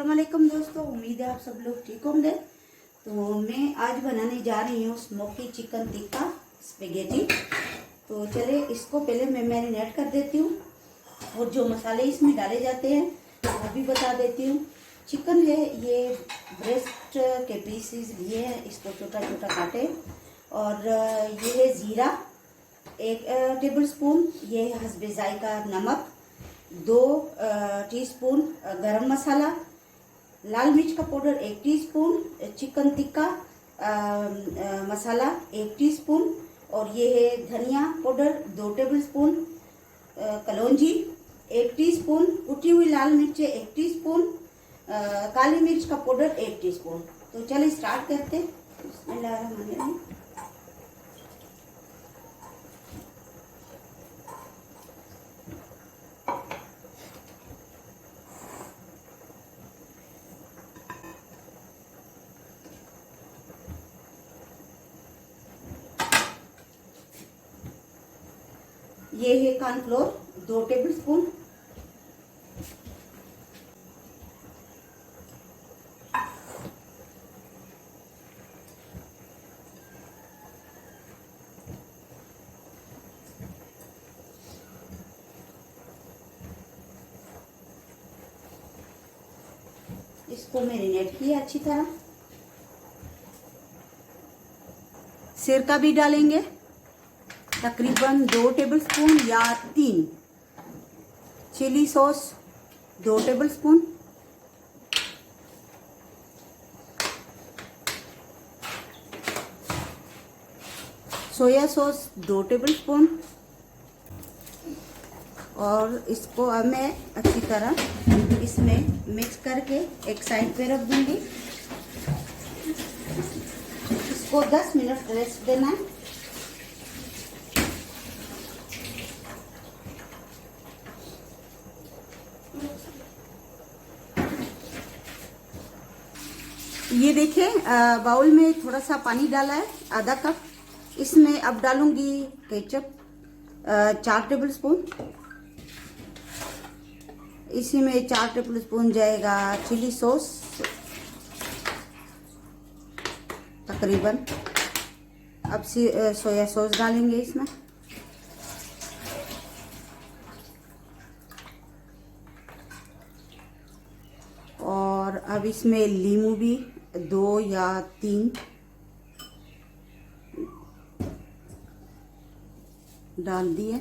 अस्सलाम वालेकुम दोस्तों, उम्मीद है आप सब लोग ठीक होंगे। तो मैं आज बनाने जा रही हूँ स्मोकी चिकन टिक्का स्पेगेटी। तो चले इसको पहले मैं मैरिनेट कर देती हूँ और जो मसाले इसमें डाले जाते हैं वो भी बता देती हूँ। चिकन है, ये ब्रेस्ट के पीसेस लिए हैं, इसको छोटा छोटा काटे। और ये है ज़ीरा 1 टेबल स्पून, ये है हस्बे जायका नमक 2 टीस्पून, गरम मसाला, लाल मिर्च का powder 1 teaspoon, chicken tikka masala 1 teaspoon, और ये है धनिया पाउडर 2 टेबल स्पून, कलौंजी 1 टीस्पून, कुटी हुई लाल मिर्च 1 टीस्पून, काली मिर्च का पाउडर 1 टीस्पून। तो चलिए स्टार्ट करते हैं। बिस्मिल्लाहिर्रहमानिर्रहीम। ये है कॉर्नफ्लोर 2 टेबल स्पून, इसको मैरिनेट किया अच्छी तरह। सिरका भी डालेंगे तकरीबन 2 टेबल स्पून या 3, chilli sauce 2 tablespoon, soya sauce 2 tablespoon. और इसको अब मैं अच्छी तरह इसमें मिक्स करके एक साइड पे रख दूंगी। इसको 10 मिनट रेस्ट देना है। ये देखें, बाउल में थोड़ा सा पानी डाला है, आधा कप। इसमें अब डालूंगी केचप 4 टेबल स्पून। इसी में 4 टेबल स्पून जाएगा चिली सॉस तकरीबन। अब सोया सॉस डालेंगे इसमें। और अब इसमें लीमू भी 2 या 3 डाल दिए।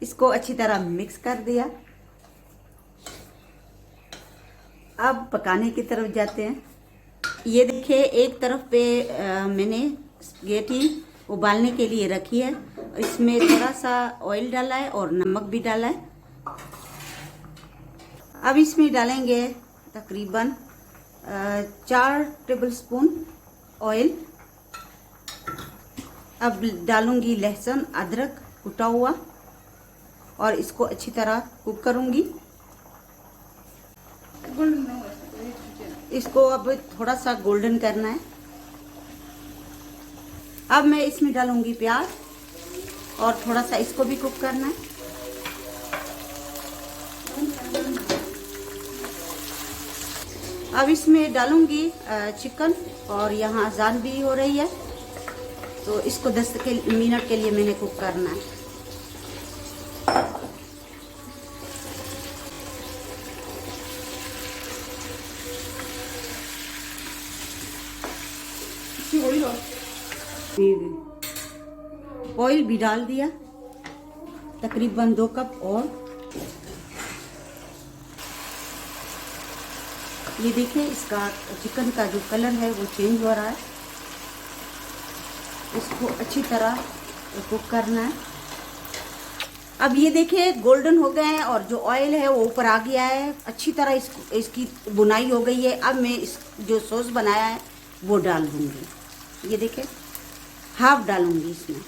इसको अच्छी तरह मिक्स कर दिया। अब पकाने की तरफ जाते हैं। ये देखिए, एक तरफ पे मैंने स्पेगेटी उबालने के लिए रखी है। इसमें थोड़ा सा ऑयल डाला है और नमक भी डाला है। अब इसमें डालेंगे तकरीबन 4 टेबल स्पून ऑयल। अब डालूंगी लहसुन अदरक कुटा हुआ और इसको अच्छी तरह कुक करूंगी। इसको अब थोड़ा सा गोल्डन करना है। अब मैं इसमें डालूंगी प्याज और थोड़ा सा इसको भी कुक करना है। अब इसमें डालूंगी चिकन, और यहाँ अजान भी हो रही है तो इसको 10 मिनट के लिए मैंने कुक करना है। ऑयल भी डाल दिया तकरीबन 2 कप। और ये देखिए, इसका चिकन का जो कलर है वो चेंज हो रहा है। इसको अच्छी तरह कुक करना है। अब ये देखिए गोल्डन हो गए हैं और जो ऑयल है वो ऊपर आ गया है। अच्छी तरह इसकी बुनाई हो गई है। अब मैं इस जो सॉस बनाया है वो डाल दूंगी। ये देखिए, हाफ डालूंगी इसमें,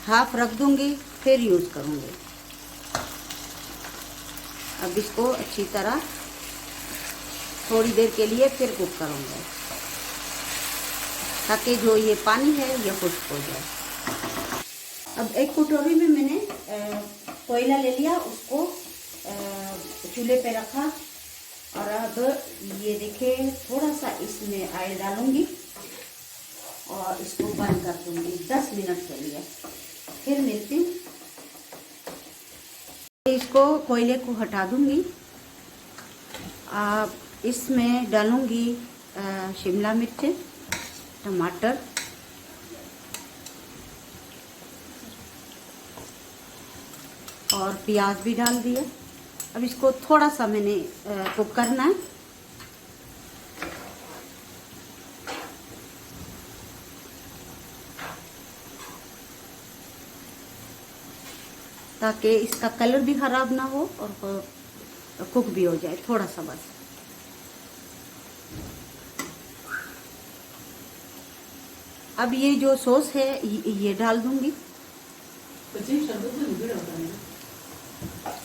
हाफ रख दूंगी, फिर यूज़ करूंगी। अब इसको अच्छी तरह थोड़ी देर के लिए फिर कुक करूंगा। ताकि जो ये पानी है ये खुश्क हो जाए। अब एक कटोरी में मैंने कोयला ले लिया, उसको चूल्हे पे रखा और अब ये देखिए थोड़ा सा इसमें ऑयल डालूंगी और इसको बंद कर दूंगी 10 मिनट के लिए। फिर मिलती हूँ। इसको कोयले को हटा दूंगी। अब इसमें डालूंगी शिमला मिर्च, टमाटर और प्याज भी डाल दिया। अब इसको थोड़ा सा मैंने कुक करना है। ताकि इसका कलर भी खराब ना हो और कुक भी हो जाए थोड़ा सा बस। अब ये जो सॉस है ये डाल दूंगी।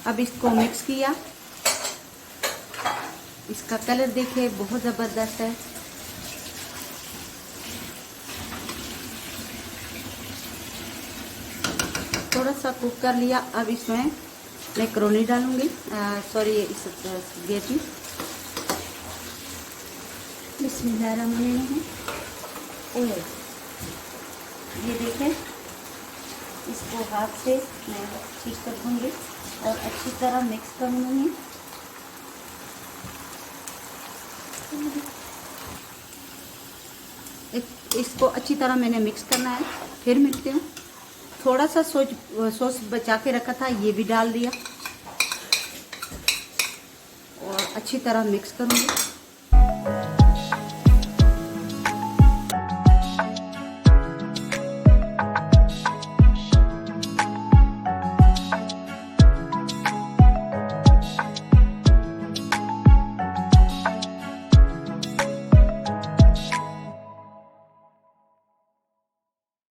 अब इसको मिक्स किया। इसका कलर देखिए बहुत ज़बरदस्त है। थोड़ा सा कुक कर लिया। अब इसमें मैक्रोनी डालूंगी, सॉरी स्पैगेटी। बिस्मिल्लाहिर्रहमानिर्रहीम। ये देखें, इसको हाथ से मैं ठीक कर दूंगी और अच्छी तरह मिक्स कर लूँगी। इसको अच्छी तरह मैंने मिक्स करना है। फिर मिलती हूँ। थोड़ा सा सॉस बचा के रखा था, ये भी डाल दिया और अच्छी तरह मिक्स करूँगी।